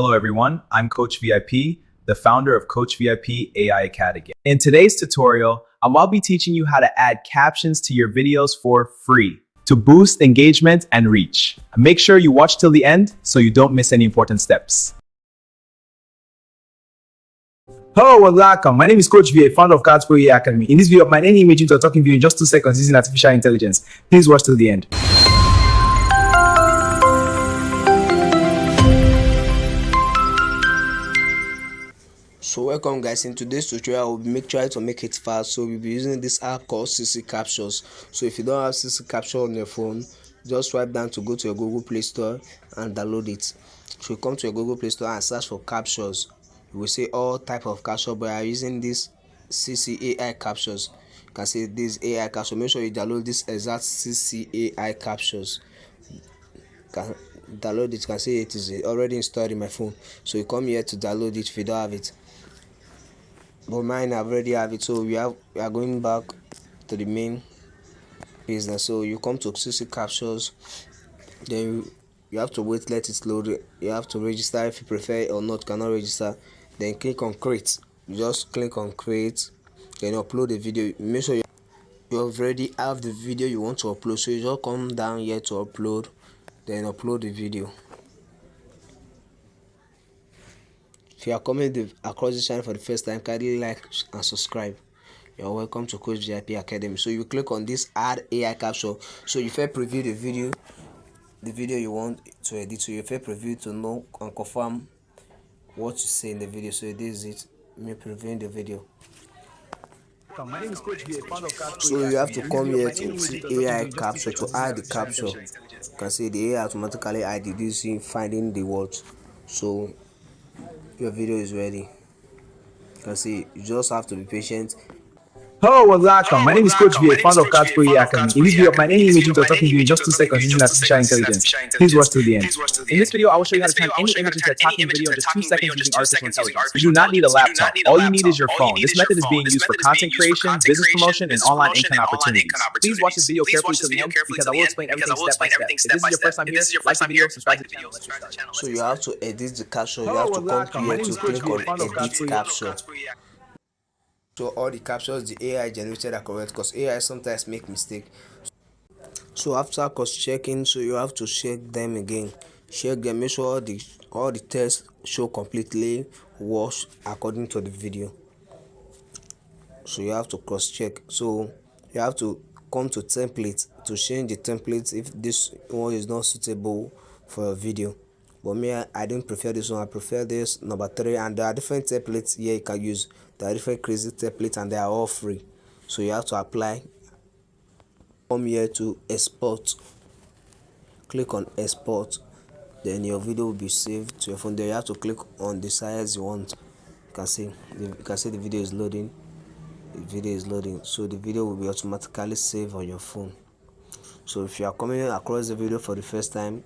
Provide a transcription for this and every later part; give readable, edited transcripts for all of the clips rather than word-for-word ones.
Hello everyone, I'm Coach VIP, the founder of Coach VIP AI Academy. In today's tutorial, I'll be teaching you how to add captions to your videos for free to boost engagement and reach. Make sure you watch till the end so you don't miss any important steps. Hello and welcome. My name is Coach VA, founder of Captions AI Academy. In this video, my any image into a talking video in just 2 seconds using artificial intelligence. Please watch till the end. So welcome guys, in today's tutorial we'll try to make it fast. So we'll be using this app called CC Captions. So if you don't have CC Caption on your phone, just swipe down to go to your Google Play Store and download it. So you come to your Google Play Store and search for Captions. You will see all type of captions, but I'm using this CC AI Captions. You can see this AI caption. Make sure you download this exact CC AI Captions. Can download it. You can see it is already installed in my phone. So you come here to download it if you don't have it. But mine I already have it, so we are going back to the main business. So you come to CC Captions, then you have to wait, let it load. You have to register if you prefer or not. Cannot register, then click on create. You just click on create, then upload the video. Make sure you already have the video you want to upload, so you just come down here to upload, then upload the video. If you are coming across this channel for the first time, kindly like and subscribe. You're welcome to Coach VIP Academy. So you click on this add AI caption. So you first preview the video you want to edit. So you first preview to know and confirm what you say in the video. So this is it. Me previewing the video. My name is Coach VA, founder of Captions. So you have to come here to see AI caption to add the caption. You can see the AI automatically add using finding the words. So your video is ready. You can see you just have to be patient. Hello and welcome. My name is Coach VA, founder of Captions AI Academy. In this video, my any image into a talking video in just 2 seconds using artificial intelligence. Please watch till the end. In this video, I will show you how to turn any image into a talking video in just 2 seconds using artificial intelligence. You do not need a laptop. All you need is your phone. This method is being used for content creation, business promotion, and online income opportunities. Please watch this video carefully till the end because I will explain everything step by step. If this is your first time here, like the video, subscribe to the channel. Let's get started. So you have to edit the caption. You have to come here to click on edit caption. So all the captions the AI generated are correct, because AI sometimes make mistake. So after cross checking, so you have to check them again. Check them, make sure all the text show completely washed according to the video. So you have to cross check. So you have to come to template to change the template if this one is not suitable for a video. But me, I don't prefer this one. I prefer this number 3, and there are different templates here you can use. There are different crazy templates and they are all free. So you have to apply. Come here to export. Click on export. Then your video will be saved to your phone. Then you have to click on the size you want. You can see the video is loading. The video is loading. So the video will be automatically saved on your phone. So if you are coming across the video for the first time,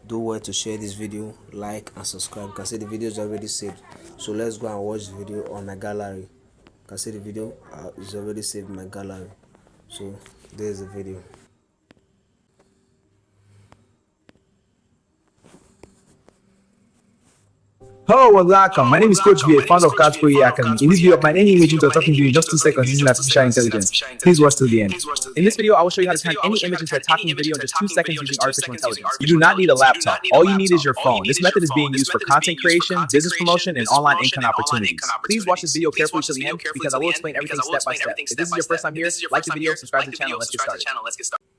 do well to share this video, like and subscribe. You can see the video is already saved. So let's go and watch the video on my gallery. You can see the video is already saved in my gallery. So there's the video. Hello and welcome. My name is Coach VA, founder of Captions AI Academy. In this video, my any image into a talking video in just 2 seconds using artificial intelligence. Please watch till the end. In this video, I will show you how to turn any image into a talking video in just 2 seconds using artificial intelligence. You do not need a laptop. All you need is your phone. This method is being used for content creation, business promotion, and online income opportunities. Please watch this video carefully till the end because I will explain everything step by step. If this is your first time here, like the video, subscribe to the channel. Let's get started.